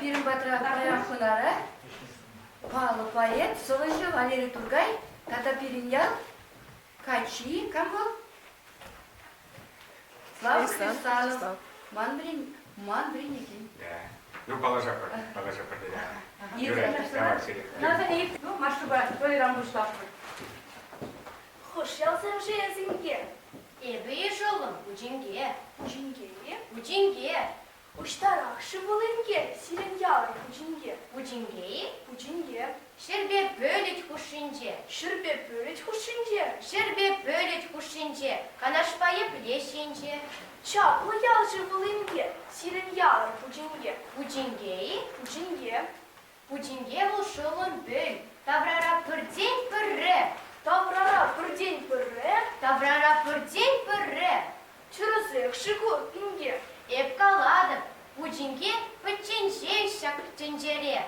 Пирин Батра Баяхунара, Павел поэт, Соловьев, Валерий Тургай, Татапириньял, Качи, Камбал, Слава Христанов, Манбриникин. Ну, положа под, да. Юрий, давай, Сирик. Ну, Машуба, твой рамбуштав. Hoş geldin Zinge. Ebe жолым, Бужинге. Bujinge. Бужинге. Uştarak şıvılınge. Sirin yavru bujinge. Бужинге. Bujinge. Şerbe bölük kuşince. Şırbe böyle hoşince. Şerbe bölük kuşince. Kanaşpayıp leşince. Çaplı yal şıvılınge. Sirin yavru bujinge. Бужинге. Bujinge. Бужинге бұл жолым бөл. Таврара пырден пырры. Tavrara bürden bürre. Таврара пырден пырры. Çırızı şıkı inge. Еп каладым. Бужинге пыченжен шак ченжере.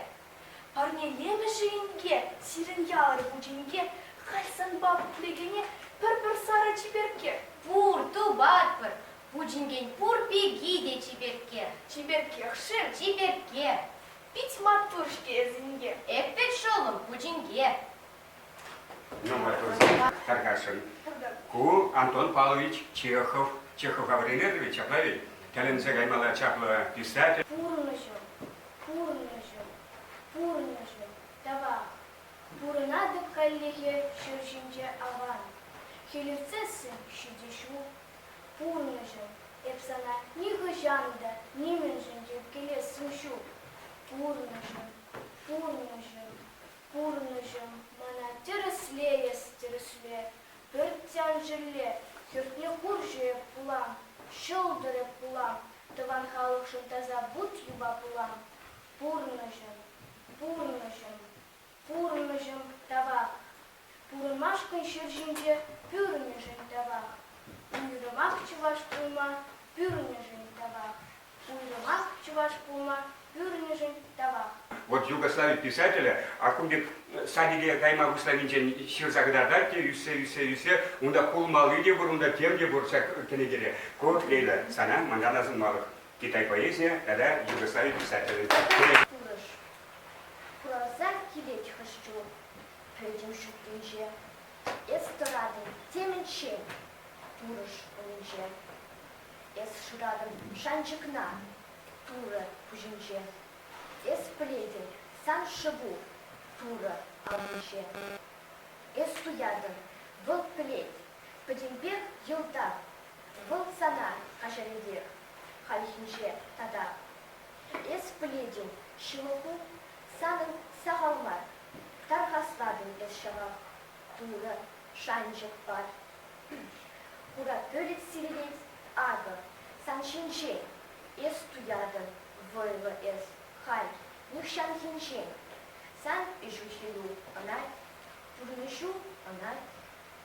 Parnelemişi inge. Sirin yavru bujinge. Halsan bab plegene. Pır sarı çiberke. Пур тубат пыр. Бужинген пур беги де чиберке. Çiberke хшин. Чиберке. Пить матушке zinge. Эппет жолым, Бужинге. Ну, вот, Таргашин. Ку Антон Павлович Чехов. Чехов Гаврил Леонидович, оплавить. Таленце Гаймала Чапла писатель. Пурнышым, пурнышым, дава. Пурнады коллеге шевшинже аван. Хелевцессын шидешу. Пурнышым, эпсана ни гыжанда, ни менжинже келе сымшу. Пурнышым, мана тірісле, пөрттен жірле, түртне құржы пулам, шылдыры пулам, тыван халықшын таза бұт юба пулам. Пурнышым, тавақ. Пурынмашқын шыржинже, пүрнышын тавақ. Уйрымақ чываш пулма, пүрнышын тавақ. Уйрымақ чываш пулма, пүрнышын тавақ. Вот Югославия писателя, а кумдик садиге кайма Гуславинчен шилзагдарда те юсе, унда кулмалы де бур, унда тем де бур чак кенегере. Кот лейла сана манганазын малых. Китай поэзия, это Югославия писателя. Пурыш. Кураза килеч хышчу, пөйдім шүттінже. Эстрадын теменше, пурыш önünce. Es şuradım şancıkna, туры пужинже. Es пледен сан шыбу, туры алынже. Es туядын выл плед, пыдембек йылда, выл сана қажаредер, халихинже тада. Es пледен шылығы санын сағалмар, тархасладын es шағақ, туры шанжык бар. Ура пөлет сирелет ады, сан шинже, es туядын вылы es, халь, нюхшан хинже. Сан ижухилу анай, турнышу анай,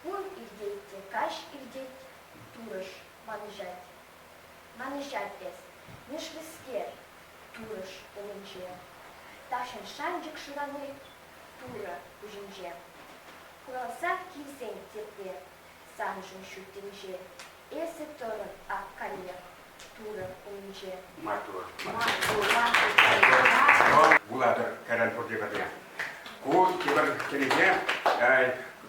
пун ирдетте, каш ирдет, турыш маныжать. Маныжать es, нишвискер, турыш ылынже. Ташын шанжык шыраны, туры пужинже. Куралса кисен тепле, санжын шүттінже. Эсі тұрын аққалия, туры ылынже. Матур. Буладыр кәрән пұрдебірге. Ку кебір келеге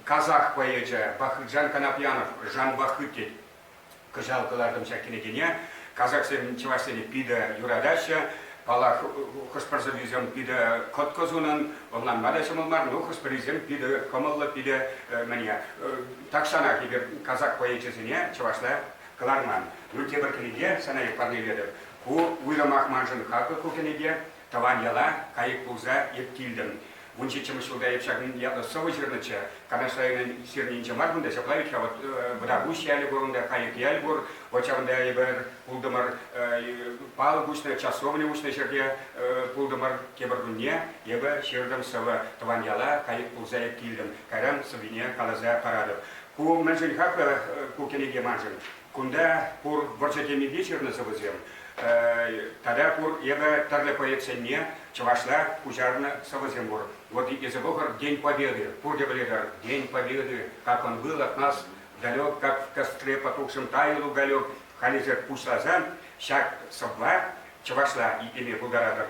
казах поэжі Бахытжан Канапьянов, Жан Бахытет, кыжалқылардың шәкенегене, казах сен чевасені пиді юрадаща, Палах хоспарзавизем пиде коткозунан, онлан мадашым олмар, ну хоспаризем пиде комалла пиде мания. Такшана кибер казак поэчесіне чевашла каларман. Ну тебір кенеге санайы парнеледі. Ку уйрамақ манжын хақы ку кенеге, таван яла кайық пулза епкилдім. Вунчи чемышылда епшағын совы жырнычы, канашлайының сернейінче маргында, шаплавича вот бадагуш ялі бұрында, кайық ялі бұр, очағында ебір пулдымыр палы гушны, часовны гушны жерге пулдымыр кебіргүнне, ебі шердім совы таван яла кайық пулза епкилдім, кайрам совине қалаза парадып. Ку мәнжін хақы ку кенеге манжын, кунда пур варчатеми вечерны совызем, тогда пур ебі тарлы поэценне, Чувашла пужарно Савазембур. Вот из-за Бога День Победы, Пурдебаледар, День Победы, как он был от нас далек, как в костре потухшем таял уголек, Хализер Пушлазан, Шак Сабва, Чувашла и имя Булгарадов.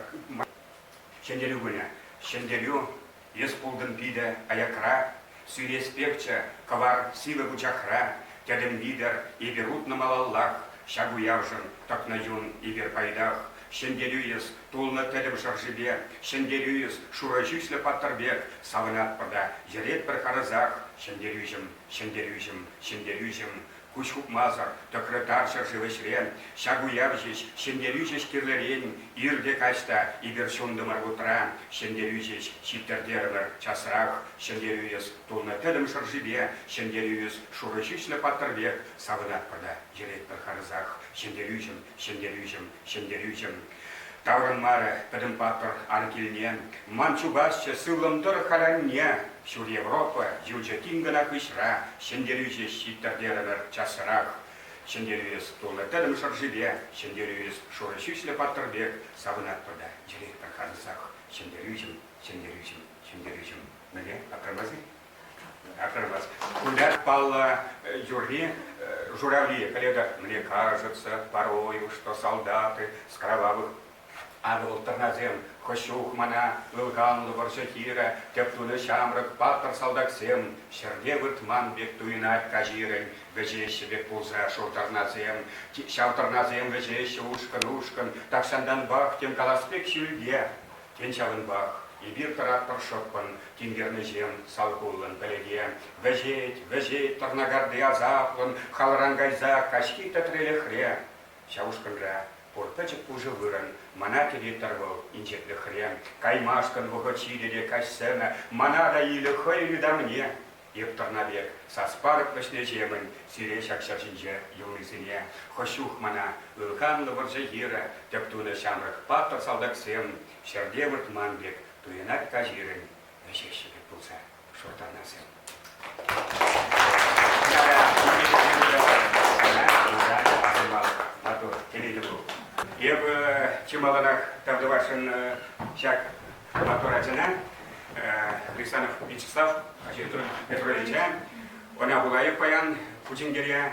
Шендерю гуня. Шендерю ес пулдын пиде аякра, сүйреспекче кавар сивы бучахра, тядем бидер и берут на малаллах, шагу явжын, так на юн и бер пайдах. Шендерюес тулны телем шаржибе, шендерюес шурajüсле паттарбек, савынат пырда, жерет бір қарызақ, шендерюжім, шендерюжім, шендерюжім, кучхуп мазар, токрытар шаржывышрен, шагу явжеш, шендерюжеш кирлерен, ирде качта, ибер шундымар утра, шендерюжеш, шиттердернер часрах, шендерюес тулны телем шаржибе, шендерюес шурajüсле паттарбек, савынат пырда, жерет бір қарызақ, шендерюжім, шендерюжім, шендерюжім. Таврын мары, пӹдӹм патыр анкилне, манчубасчы сылымдыр харанне, Шур Европа, юлчы тингына кышра, шендерюжеш шиттердернер часрах, шендерюес тулны тӹдӹм шаржибе, шендерюес шурajüсле паттырбек, савынат пырда, жерет бір қарызақ, шендерюжім, шендерюжім, шендерюжім. Міне, акырмазы? Акырмаз. Куда пала юрли, журавли, коллега, мне кажется порою, что солдаты с кровавых Адыл тырназем, хощух мана, лылганлы варшахира, тептуны шамрык, паттыр салдаксем, шерде выртман бек туйнат кажирен, вежеші бек пулза шуртарназем, шаутарназем вежеші ушкан, такшандан бах, тем каласпек шүлге, тенчавын бах. И бир трактор шоппан, тингерны жем, салгулын пелеге, вежет, тарнагарды азаплын, халрангайза, кашки татреле хре, шаушканра. Портачек уже выран, манатели торгов, инчетлы хрен, каймашкан вухочилили кассена, манада или хойли да мне. Епторнабек, саспарык вешне жемын, сирешак шаржинже юлысыне, хощух мана, ылханлы варжагира, тептуны шамрых, паттыр салдаксем, шерде выртманбек, туенат кажирын, вешешебек пулса, шортарнасем. Я в чемоданах тавдавашин шаг моторатина, Рисанов Вячеслав Петровича, она была и паян Путингерия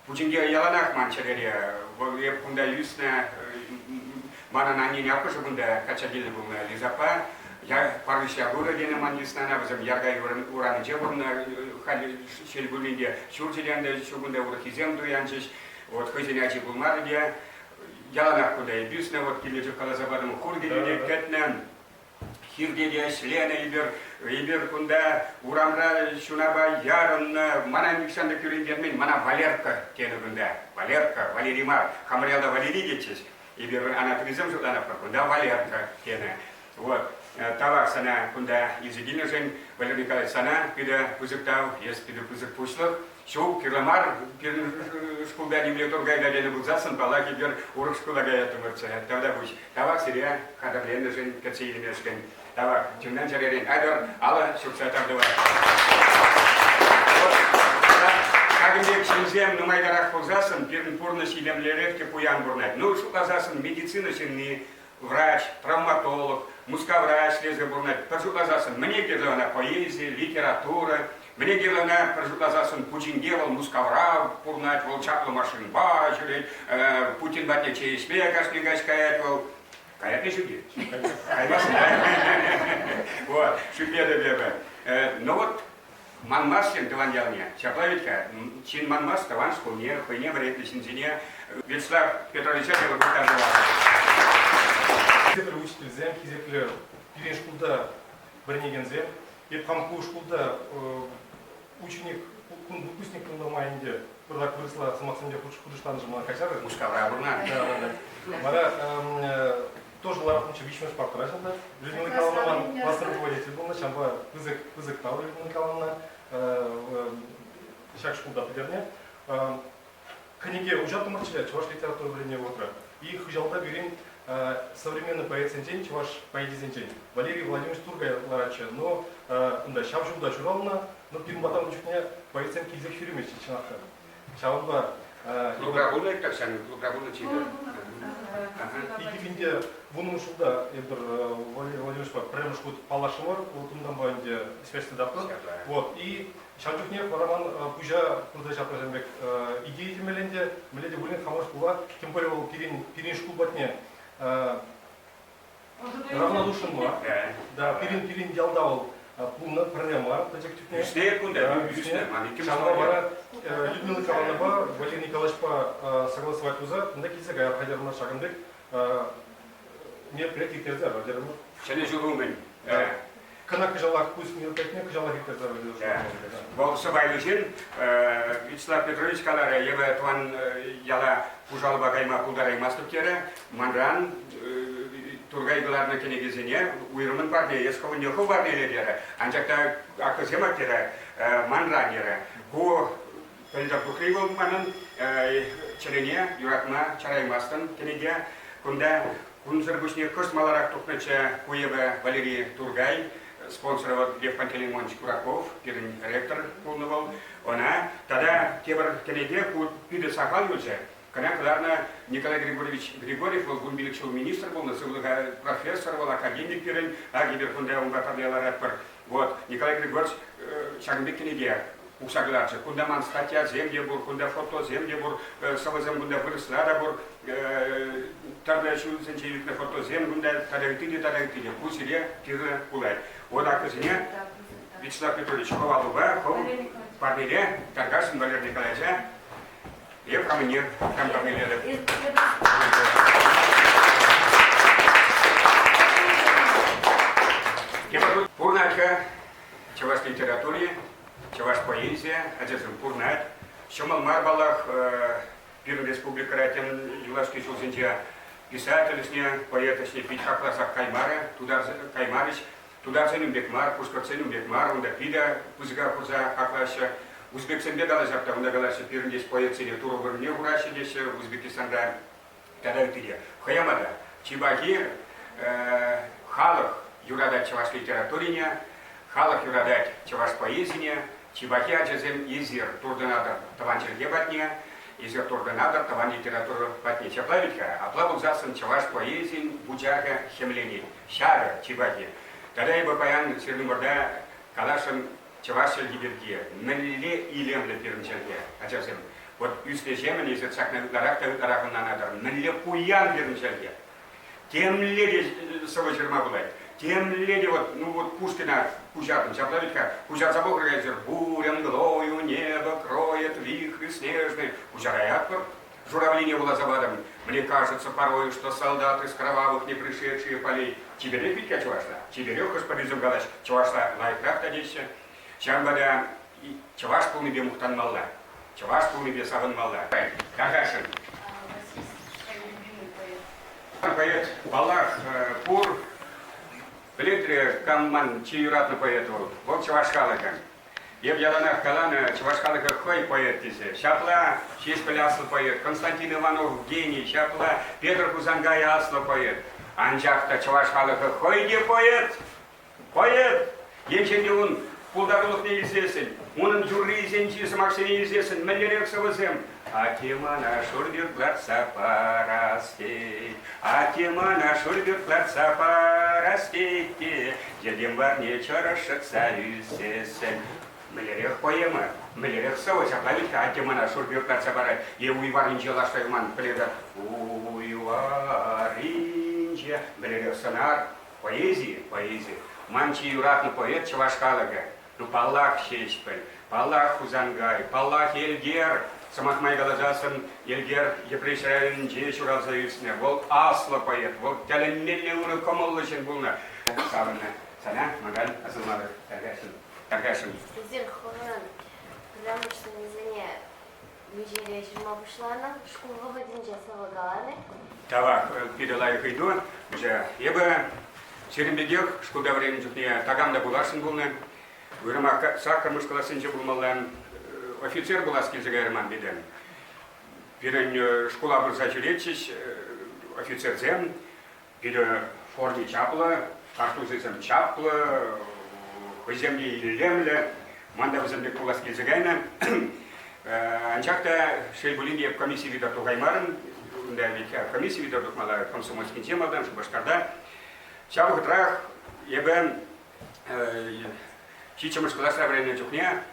яланах манчареria, я пунда юсна, мана на ней не бунда качадили бунда лизапа, я пару шагура дена ман юсна на возом яргай уран джебурна хали шельбулинде, шуртилянда шубунда урахизем дуянчиш, вот хозяйнячий бумария. Яланах куда и бюсна, вот килечу калазабадам хургелиде кетнен, хиргеде шлена ибер кунда урамра шунаба ярынна, мана микшанда күренгенмен, мана Валерка тені кунда, Валерка, Валеримар, хамрелда Валерий кетчес, ибер анатолизм жуданапка, кунда Валерка тені. Вот, тавак сана кунда изидильный жен, Валерий Николаевич сана, пида пузыктау, есть пида пузык пушлых, Шоу киламар пир школда немле торгайда дені бұлзасын, пала кибер урық школага ятымырца. Тавда бұш. Тавак сирия, қадабленді жын кәтсейді мәшкен. Тавак, жүмнен жаререн. Айдар, ала шұрса тавдыва. Кагымбек шинзем нумайдарақ бұлзасын, пирн пурны силемлеревке пуян бұрнат. Ну, шуқазасын медицина шинни, врач, травматолог, мускаврач лезі бұрнат. Пыршуқазасын, мне керлана поэзия, литература, мне делана прожуказасын Путингевал, Мускавра, пурнать, волчаплы машин бачили, Путин батне чеспе, кашнигаш каятвал. Каят не шуги. Вот, шубеда беба. Ну вот, манмаскен тываньялне, чаплавитка, чин манмас таван школне, хуйне, вредный синзине, Вячеслав Петрович, я его показывал. Хизеплер учитель зем, хизеплер пирен шкулда бірнеген зем, еп қамқу шкулда ученик, выпускник майынде бірдақ вырысла сымақсымде құдыштаны жымына качары. Мускавра бурна. Да. Мара тоже ларапныча вичмеш партырашында. Людмила Николаевна классный руководитель был, шамба вызык тау Людмила Николаевна, шаг шкулда пидерне. Книге учатым арчиля, чуваш литература времени утра. И хыжалда берем современный поэт сентень, чуваш поэзия сентень. Валерий Владимирович Тургай ларача, но да, шавжуда чурална, но пирмбатам учуне поэт сен кизек шюремеш чичнахта. Шавба Луграгулы таксан, луграгулы чида. и кибинде вунун шулда эбир Валерий Владимирович прямо шкут палашымар, ултундан байынде связьты дапты. Вот, и шавжухне роман пужа курдача пажамбек идеи темеленде, меледе булин хамаш була, тем более ол пирин шкул батне равнодушный ушынма. Да. Да, пирин ялдавал пулна программа прожективная. Үстіне күнде, үстіне. Шамға бара Людмила Николаевна, Валерий Николаевич согласовать уза, мында келсе гаяр хайдарына шагынбек мероприятие керзе радиома. Және жүрумен. Кана кыжалак пусть мероприятие кыжалак керзе радиома. Бұл сыбайлышын Вячеслав Петрович калары ебе туан яла пужалба кайма пулдарай мастуктері манран тургайгыларына кенегезіне уйрымын барды, есковын неху барды еледері. Анжақта ақызема кері манран ері. Бұ пәлдап бұқри болып манын челене юратма чараймастын кенеге күнда күнзір бүшіне көстмаларақ тұқнычы куебе Валерий Тургай, спонсоры Лев Пантелеймонович Кураков, пирин ректор полный был. Она тогда тебір кенеге пиды сахал юлже. Канакаларна Николай Григорьевич Григорьев был гумбиликшил министр был, насылыга профессор был, академик пирин, гиберкунда он батарлелар вот Николай Григорьевич шагынбек кенеге ушагларчы. Кунда ман статья земле бур, кунда фото земле бур, савазем кунда вырыслада бур, тогда шулсенче на фото зем кунда тарайтыли. Кусире киры кулай. Вот акызыне Вячеслав Петрович Ковалова, парнире, Таргашин Валерий Николаевича, и в каменер, там каменер. Пурнатка, чаваш литературе, чаваш поэзия, отецем пурнат, шумал марбалах, Пирн Республика Ратин, Юлашки Шулзинча, писательсне, поэточне, питха классах Каймара, Каймарич, туда ценим бекмар, пушка ценим бекмар, он да пида, пузга пуза, аклаша, Узбекстан бегала жапта, он да галаша, Пирн здесь поэт цели, туровар не ураши здесь, Узбекистанда, тогда тыде. Хаямада, Чебаки, халах, юрадать чаваш литературине, халах юрадать чаваш поэзине, Чебаки аджазем езер, турденадр, таванчер ебатне, езер турденадр, таван литературу батне. Чаплавитка, аплабул засын чаваш поэзин, буджага, хемлени, шара, Чебаки. Тогда я бы паян серлиморда калашын чавашел гиберге, менле илемле пирнчерге, аджазем. Вот үсте жемен езер цакна гаракта гаракынанадр, менле пуян пирнчерге. Темле сова жерма булай. Темле вот, ну вот Пушкина Кузятым, Чаплавитка, Кузят забыл езер, буря мглою небо кроет вихры снежные. Кузяраятпор, журавли не было завадом. Мне кажется порою, что солдаты с кровавых не пришедшие полей. Чеберек ведь чувашла, Чеберек уж победил галач, чувашла лайкрафта десять. Чамбада чуваш полный бе мухтан малла, чуваш полный бе саган малла. Кагашин. Поэт Балах Пур, Плетре Камман Чиюратна поэту, вот Чавашкалака. Я в Яланах Калана, Чавашкалака Хой поэт тисе. Шапла, Честь Палясла поэт, Константин Иванов гений, Шапла, Петр Кузангай Асла поэт. Анжахта Чавашкалака Хой де поэт, поэт. Енченде он пулдарулық не известен, оның журри зенчisi Максине известен, Менлерек Савазем. Атимана шурбир плаца парастей, Атимана шурбир плаца парастей, Едем варне чарашек савюсесен. Мелерех поэма, Мелерех Савазем, Атимана шурбир плаца парастей, и уйваринче лаштайман пледа, уйваринче, Мелерех Санар, поэзия. Манчи юратный поэт Чавашкалага, ну Паллах Шечпель, Паллах Хузангай, Паллах Елгер, Самахмай Галадасан, Елгер, Епришрайын Джеш Уралзаюсне, Вол Асла поэт, Вол Тяленнелли Уры Комоллышин Булна. Савана, Саня, Маган, Азылмады, Таргашин. Зер Хоран, потому что не заня Мижерия Жирмабушлана, школу водинча Савагаланы. Тавак, перелай иду, уже ебе. Серембегех, шкуда времени жухне, тагамда булашын булны, вырыма сакар мышкаласынче булмалан, офицер буласки загарман беден. Пирен школа бурса чулетчись, офицер зем, пире форме чапла, картузы чапла, земли или лемля, манда вземлек буласки загайна. Анчакта шельбулинге в комиссии видар тугаймарын, да ведь комиссии видар тухмала комсомольский темадан, Башкарда. Шабу трах, ебен, сейчас сказать время чухня,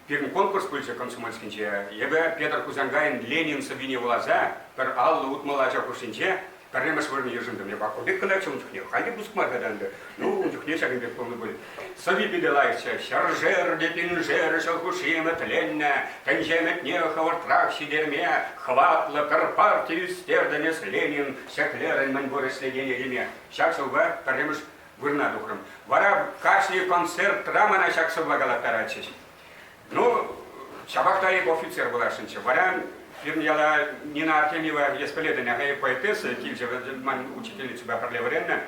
первый конкурс пульса комсомольский, ебе Петр Кузангайн Ленин Сабине Влаза, пер Аллу Утмалача Кушинче, Проблема с вами ежем мне баку. Бек когда чем чухне, хай буск маргаданды. Ну, чухне шагин бек полный будет. Соби беделайся, шаржер, депинжер, шалкушима тленна, танжемет не хавартрах сидерме, хватла карпартию стердане с Ленин, шаклерен маньборы следения еме. Шаксова, проблема с вырна духром. Вара кашли концерт рамана шаксова галатарачись. Ну, шабахтаик офицер была шинча. Вара Фирмияла Нина Артемьева Еспеледина, поэтесса, учительница Бапарлеваренна,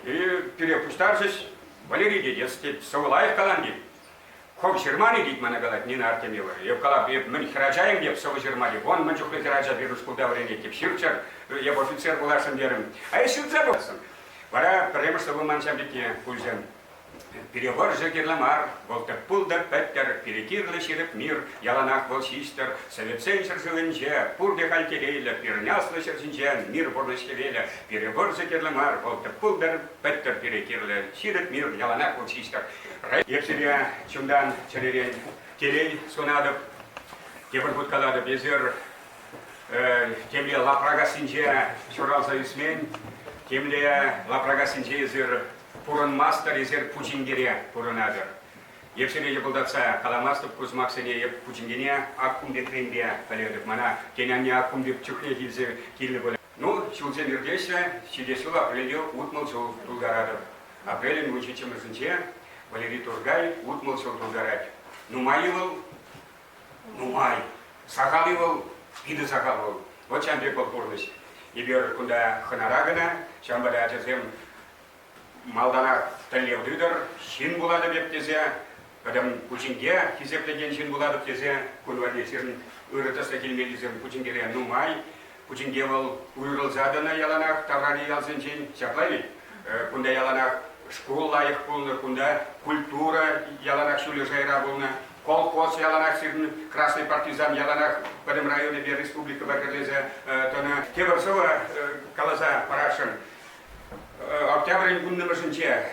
и перепуставшись, Валерий Дедец, Савулаев Каланди. Хоб Жермани Дитмана Галат, Нина Артемьева, и в Калабе, мы Хираджаем, где в Саву Жермани, вон Манчухлы Хираджа, Вирус Кудаврени, Типширчар, я бы офицер была Шандером, а я сюда был. Вара, потому что вы манчам детей, пульзем. Переворжа Герламар, Волтепулдер Петтер, Перекирлы Ширеп Мир, Яланах Волчистер, Советсенчер Жиленже, Пурде Хальтерейля, Перняслы Шерзинже, Мир Борнышкевеля, Переворжа Герламар, Волтепулдер Петтер, Перекирлы Ширеп Мир, Яланах Волчистер. Епсерия Чундан Черерень, Телей Сунадов, Тепарбут Калада Безер, Темле Лапрага Синже, Чуралза Исмень, Темле Лапрага Синже Зер, Пуран мастер изер пучингере пуранадер. Евсерия булдаца каламастов кузмаксене еп пучингене аккумде тренде поледов мана теняне аккумде чухне гильзе килли боле. Ну, чулзе мирдеся, сидесула апрелью утмалчул Тулгарадов. Апрелем учичем изынче, Валерий Тургай утмалчул Тулгарад. Ну майывал, ну май. Сахаливал, пиды сахаливал. Вот чем прикол пурлысь. Ибер куда ханарагана, чем бада атезем Малдана Талевдыдер, Шин булады беп тезе, кадам Пучинге, хизеплеген Шин булады тезе, кульварне сирн ырытыста келмелизем Пучингере нумай, Пучинге был уйрыл задана яланах, таврани ялсенчен, шаплави, кунда яланах школ лайық болны, кунда культура яланах шулы жайра болны, колхоз яланах сирн красный партизан яланах, в этом районе бе республика Баргадезе, тона Кебарсова калаза парашын, Октябрь гунны машинче,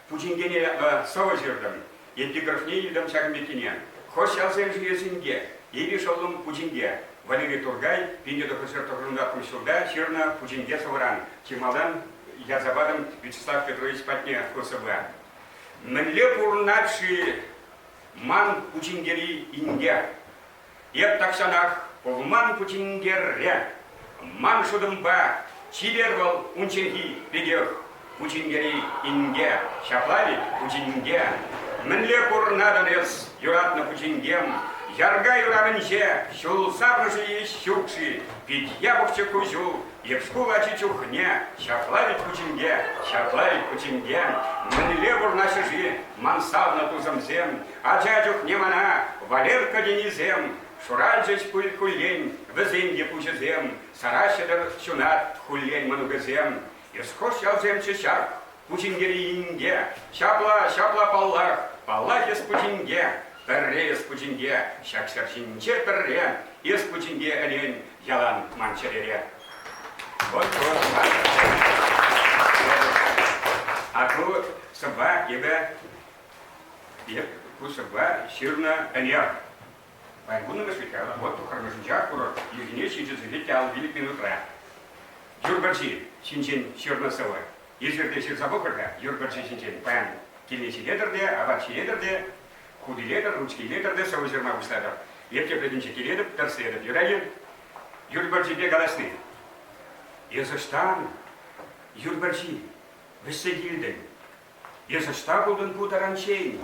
Пучингене сова жердым, епиграфне едым шагмекине. Хош ялсем жиесинге, ели шолым Пучинге. Валерий Тургай, пинде до концерта кумсурда, черна Пучинге совран. Чемалдан Язабадам Вячеслав Петрович Патне Кособа. Менле пурнавши ман Пучингери инге. Еп такшанах полман Пучингерре. Ман шудымба. Чибервал унченги бегех, Пучингери инге, шаплави Пучинге. Менле пурнаданес, юратна Пучингем, ярга юравенже, шулсавныши и щукши, пить ябухче кузю, епшкула чичухне, шаплави Пучинге, шаплави Пучинге. Менле пурнашижи, мансавна тузамзем, а дядюх немана, Валерка денизем, Шуральджич кулень, везенье пучезем, Саращедер чунат хулень манугазем, Исхош ялзем чешак, Пучингери инге, Шапла паллах, паллах из Пучинге, Перре из Пучинге, Шаксерчинче перре, из Пучинге олень, Ялан манчерере. Вот. А тут саба ебе, кусаба ширна аньяк. Байгуна высветляла, вот у Хармажинча курорт, Евгений Чинчин залетел в Великий утра. Юрбарчи Чинчин Черносова. Если ты забокарка, Юрбарчи Чинчин, пан, кильничи ледерде, аварчи ледерде, худи ледер, ручки ледерде, сова зерма выстадер. Лепке прединчики ледер, торседер, юралин, Юрбарчи бегаласны. Езаштан, Юрбарчи, высадильден. Езаштан булден путаранчейн,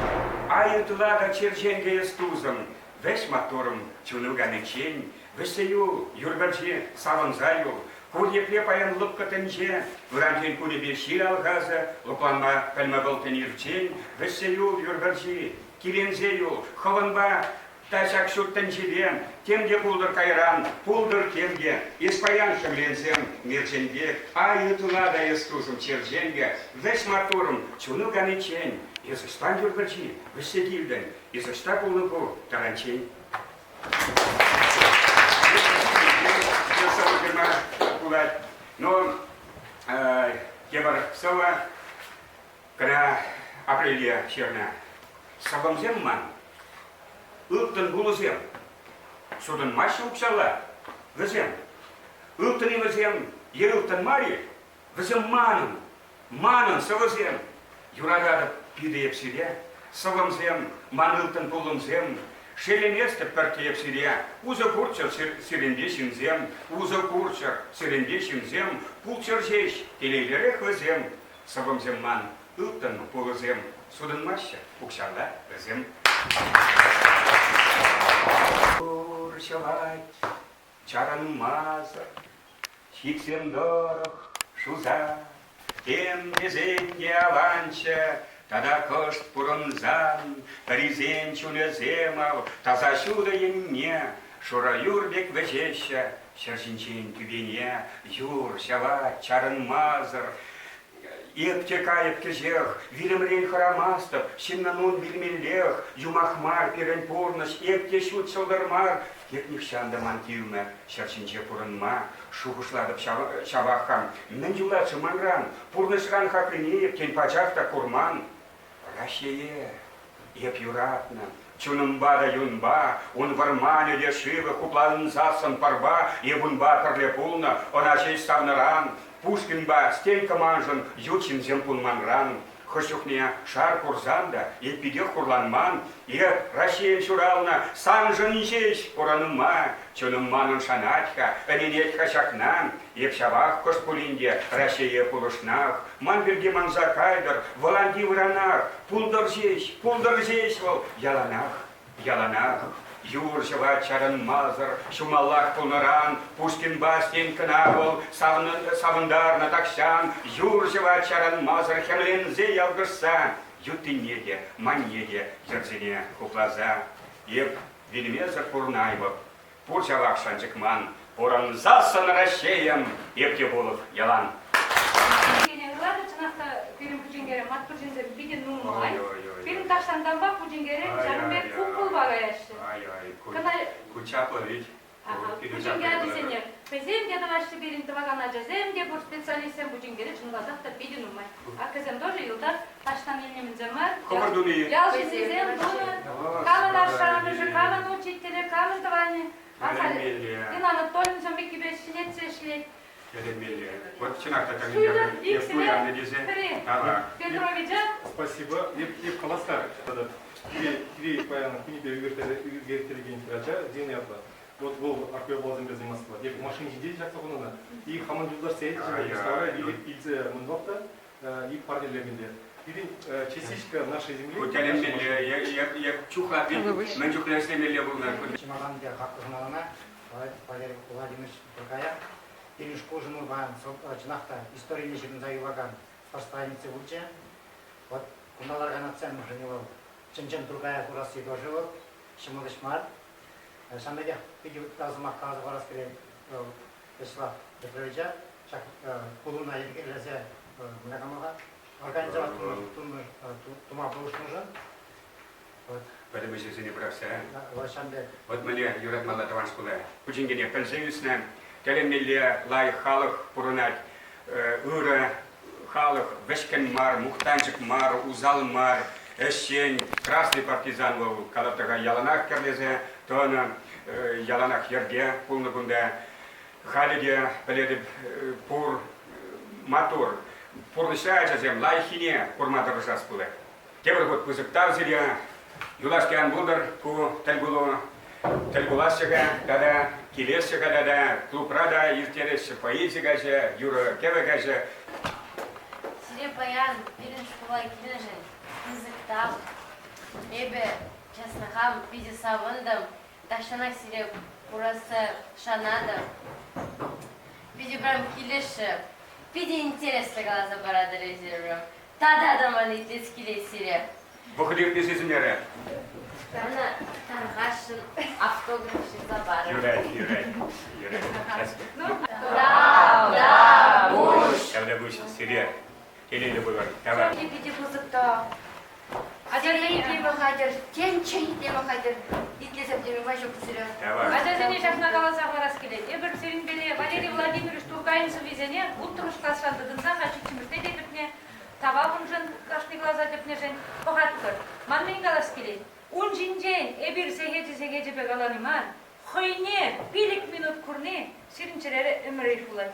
аютулада черченга с тузом, весь мотором чунуганы чень, весею, Юрбарчи, саванзаю, курье плепаен лупкатенче, вранчен кури беши алгаза, лупанма пальмабалтенирчень, весею, Юрбарчи, кирензею, хованба, тачак шуттенчевен, темге пулдыр кайран, пулдыр темге, испаян шаглензем, мирченбек, аютулада эстузом черченге, весь мотором чунуганы чень, Езаштан Юрбарчи, высадильден, Езаштан пулнуку таранчень. Но Кебар Сова, когда апреля черна, сабамзем ман, Ултан булузем, судан маша упсала, везем, Ултан и везем, Ерылтын мари, візім манын сывызем, юрагады пидеп сире, сывымзем, манылтын пулымзем, шеленесті піртеп сире, узы курчыр сирендешімзем, узы курчыр сирендешімзем, пулчыр жеш, телейлері хызем, сывымзем ман, ылтын пулызем, судын машы, укшарда ызем. Уршалать, чаран мазыр, Хиксем дорог, шуза, тем безенье аванча, Тада кошт пуронзан, Паризен чулеземов, Таза шуда емне, Шура юрбек вежеща, Шершинчен тюбене, Юр, шава, чарын мазыр, Ептекайып кежех, Вилемрен харамастов, Шимнанун билмеллех, Юмахмар, перен пурныш, Епте шут шылдырмар, Епних шанда мантилме, Шершинче пурынма, Шухушладып шавахам, Мендюлачы манран, Пурнышран хакринеев, Кен пачахта курман, Рашее, еп юратна, Чунымба да юнба, Он вармане лешивы, Хупланын засын парба, Ебунба карле пулна, Он ачей ставнаран, Пушкинба, стенка манжын, Ючин земпулманран, Хошухне шар курзанда, Епиде хурланман, Еп Рашеем шурална, Санжын ишеш уранымма, Чунымманын шанатха, Эненетха шакнан, Еп шавах кошпулинде, Рашее пулышнах, Манберге манзакайдыр, Воланди вранах, Пулдыр жеш вол, яланах, Юр жава чарын мазыр, Шумаллах пулныран, Пушкинба стенкына бол, Савындар натакшан, Юр жава чарын мазыр, Хемлензе ялгышса, Ютынеде, манеде, Ерзене хуплаза, Еп Велимезер пурнайбов, Пур жавах шанчыкман, Оранзасын Рашеем, Епте болов ялан. Film Pujingere, Mat Pujingere, Bidin Numai. Film Taşlandanba Pujingere, Canbek Kupul Bagayaşı. Kuchapovic. Pujingere desenler. Bizim de başlı birim tıvagana cezem de bu spesialistem Pujingere, Çınvazak da Bidin Numai. Arkasem тоже yılda taştan yenimiz var. Yalçın zezem bunu, kalın aşağımızı, kalın uçitleri, kalın tıvani. Dinanı tolun zömbek gibi şilet. Вот чинах так Петровича. Спасибо. Еп қаласқа, Кири баяны күнебе үйгертелеген тирача, ден ятла. Вот бұл арпео болазым безі Москва. Еп машин жедел жақсы құнына. И хаман жылдар сейт, Ильзе Мындвапта, и парнелерінде. Или частичка нашей земли. Вот я чуха, мен чухля земле был на Чемоданде хатты журналына, Валерий Владимирович Туркая, Иришку жену ван, чинахта история нешетін заюваган старстаницы уче. Вот куналарга на цену женил Ченчен Туркая курасы дожил, Шимудышмар. Шамедя пиди тазмах казы вараскере Вячеслав Петровича, шак кулуна елезе мнагамага. Организовать тума был нужен. Поэтому если не брался. Шамбек. Вот мне Юрат Малатаванскула. Пучингене пенсионистная. Телемелле лай халық пурынат, ыры халық вешкен мар, мухтанчик мар, узал мар, эшен, красный партизан был, калаптага яланах керлезе, тоны яланах ерге, пулны бунда, халиде, пеледіп пур матур, пурлыша жазем, лайхине пурматыр жас бұлы. Тебір год пызыктар зире, юлашкан бұлдар, ку тәлгулу, тәлгулашчыға, дада, Келесіға да, клубрада, ертересі поэзияға же, юра кевеға же. Сире баян, бірін школай кележін, қызықтап, ебе, честнахам, биде савындым, таштанақ сире бурасы шанадым. Биде брам келеші, биде интересті қалаза барады резервім. Тада адаман итлес келей сире. Бұқыдық бізізімдері. Ана тарғашын автографшы забары. Юрай. Да, буш. Когда буш, сире. Келелі бұлар. Давай. Епиде бұзықта. Азерден еплемі қадыр, тенче еплемі қадыр. Итлесіп деме важок сірі. Давай. Азазене жақына қаласа барас келеді. Ебір Серенбеле Валерий Владимирович Туркайынсы везене, ұттырыш қасшандыдынса қачық чімірте депітне, табабын жын қашны глаза депне жын, бұғаттыр. Манмен қалас келеді. Un jinjen, ebir seheci begalanıman, xoyne, bilik minut kurne, sirinçelere ömür bulay.